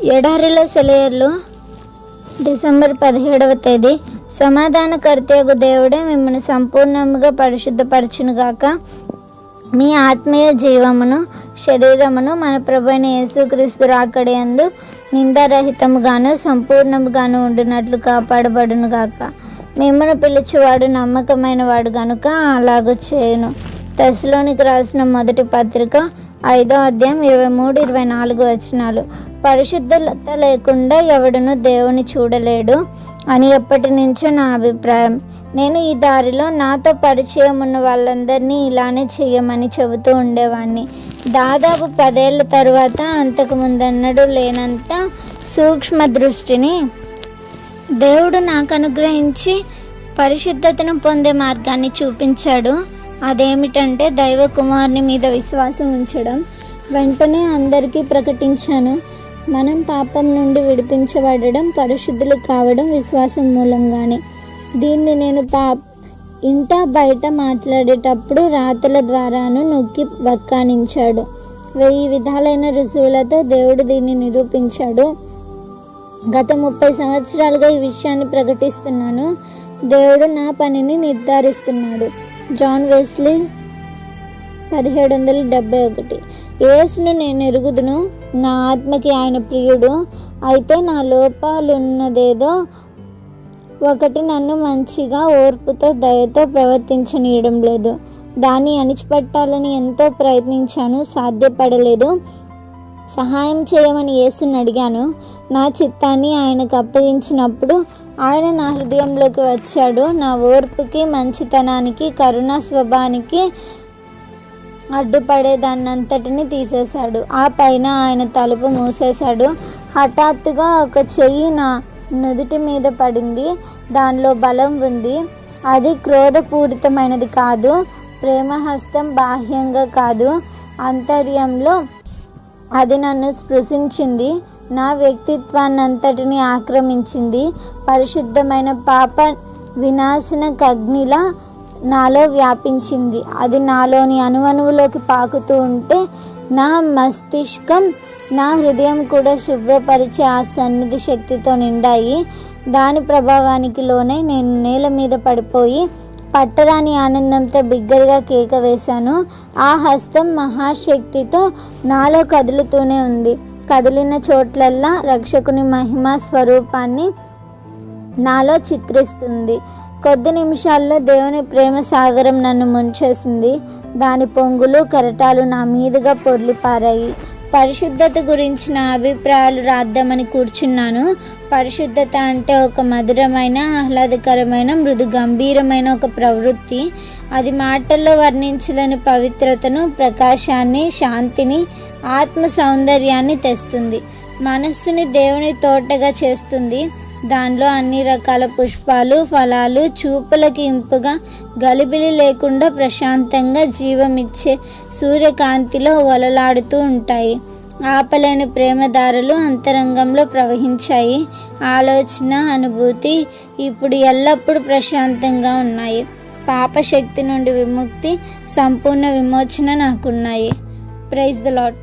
ఎడారిలో సెలయేర్లు డిసెంబర్ 17వ తేదీ. సమాధానకర్తయగు దేవుడే మిమ్మల్ని సంపూర్ణముగా పరిశుద్ధపరచునుగాక. మీ ఆత్మీయ జీవమును శరీరమును మన ప్రభువైన యేసుక్రీస్తు రాకడయందు నిందారహితముగాను సంపూర్ణముగాను ఉండునట్లు కాపాడబడునుగాక. మిమ్మల్ని పిలిచేవాడు నమ్మకమైన వాడు గనుక అలాగూ చేయును. తెస్సలోనికి రాసిన మొదటి పత్రిక 5వ అధ్యాయం 23-24 వచనాలు. పరిశుద్ధత లేకుండా ఎవడును దేవుని చూడలేడు అని ఎప్పటి నుంచో నా అభిప్రాయం. నేను ఈ దారిలో నాతో పరిచయం ఉన్న వాళ్ళందరినీ ఇలానే చేయమని చెబుతూ ఉండేవాడిని. దాదాపు 10 ఏళ్ళ తర్వాత అంతకు ముందన్నడూ లేనంత సూక్ష్మ దృష్టిని దేవుడు నాకు అనుగ్రహించి పరిశుద్ధతను పొందే మార్గాన్ని చూపించాడు. అదేమిటంటే దైవ కుమారుని మీద విశ్వాసం ఉంచడం. వెంటనే అందరికీ ప్రకటించాను. మనం పాపం నుండి విడిపించబడడం, పరిశుద్ధులు కావడం విశ్వాసం మూలంగానే. దీన్ని నేను ఇంట బయట మాట్లాడేటప్పుడు రాతల ద్వారాను నొక్కి వక్కానించాడు. 1000 విధాలైన రుజువులతో దేవుడు దీన్ని నిరూపించాడు. గత 30 సంవత్సరాలుగా ఈ విషయాన్ని ప్రకటిస్తున్నాను. దేవుడు నా పనిని నిర్ధారిస్తున్నాడు. John Wesley 1771. యేసును నేను ఎరుగుదును, నా ఆత్మకి ఆయన ప్రియుడు. అయితే నా లోపాలున్నదేదో ఒకటి నన్ను మంచిగా ఓర్పుతో దయతో ప్రవర్తించనీయడం లేదు. దాన్ని అణిచిపెట్టాలని ఎంతో ప్రయత్నించాను, సాధ్యపడలేదు. సహాయం చేయమని యేసుని అడిగాను. నా చిత్తాన్ని ఆయనకు అప్పగించినప్పుడు ఆయన నా హృదయంలోకి వచ్చాడు. నా ఓర్పుకి, మంచితనానికి, కరుణా స్వభావానికి అడ్డుపడేదాన్నంతటిని తీసేశాడు. ఆ పైన ఆయన తలుపు మూసేశాడు. హఠాత్తుగా ఒక చెయ్యి నా నుదుటి మీద పడింది. దానిలో బలం ఉంది. అది క్రోధపూరితమైనది కాదు. ప్రేమహస్తం బాహ్యంగా కాదు, అంతర్యంలో అది నన్ను స్పృశించింది. నా వ్యక్తిత్వాన్నంతటిని ఆక్రమించింది. పరిశుద్ధమైన పాప వినాశనకగ్నిలా నాలో వ్యాపించింది. అది నాలోని అణువణువులోకి పాకుతూ ఉంటే నా మస్తిష్కం, నా హృదయం కూడా శుభ్రపరిచే ఆ సన్నిధి శక్తితో నిండాయి. దాని ప్రభావానికి లోనే నేను నేల మీద పడిపోయి పట్టరాని ఆనందంతో బిగ్గరగా కేక వేశాను. ఆ హస్తం మహాశక్తితో నాలో కదులుతూనే ఉంది. కదిలిన చోట్లల్లా రక్షకుని మహిమా స్వరూపాన్ని నాలో చిత్రిస్తుంది. కొద్ది నిమిషాల్లో దేవుని ప్రేమ సాగరం నన్ను ముంచేసింది. దాని పొంగులు కెరటాలు నా మీదుగా పొర్లిపారాయి. పరిశుద్ధత గురించి నా అభిప్రాయాలు రాద్దామని కూర్చున్నాను. పరిశుద్ధత అంటే ఒక మధురమైన, ఆహ్లాదకరమైన, మృదు గంభీరమైన ఒక ప్రవృత్తి. అది మాటల్లో వర్ణించలేని పవిత్రతను, ప్రకాశాన్ని, శాంతిని, ఆత్మ సౌందర్యాన్ని తెస్తుంది. మనస్సుని దేవుని తోటగా చేస్తుంది. దానిలో అన్ని రకాల పుష్పాలు, ఫలాలు చూపులకి ఇంపుగా, గలిబిలి లేకుండా ప్రశాంతంగా జీవమిచ్చే సూర్యకాంతిలో వలలాడుతూ ఉంటాయి. ఆపలేని ప్రేమధారలు అంతరంగంలో ప్రవహించాయి. ఆలోచన, అనుభూతి ఇప్పుడు ఎల్లప్పుడూ ప్రశాంతంగా ఉన్నాయి. పాపశక్తి నుండి విముక్తి, సంపూర్ణ విమోచన నాకున్నాయి. Praise the lord.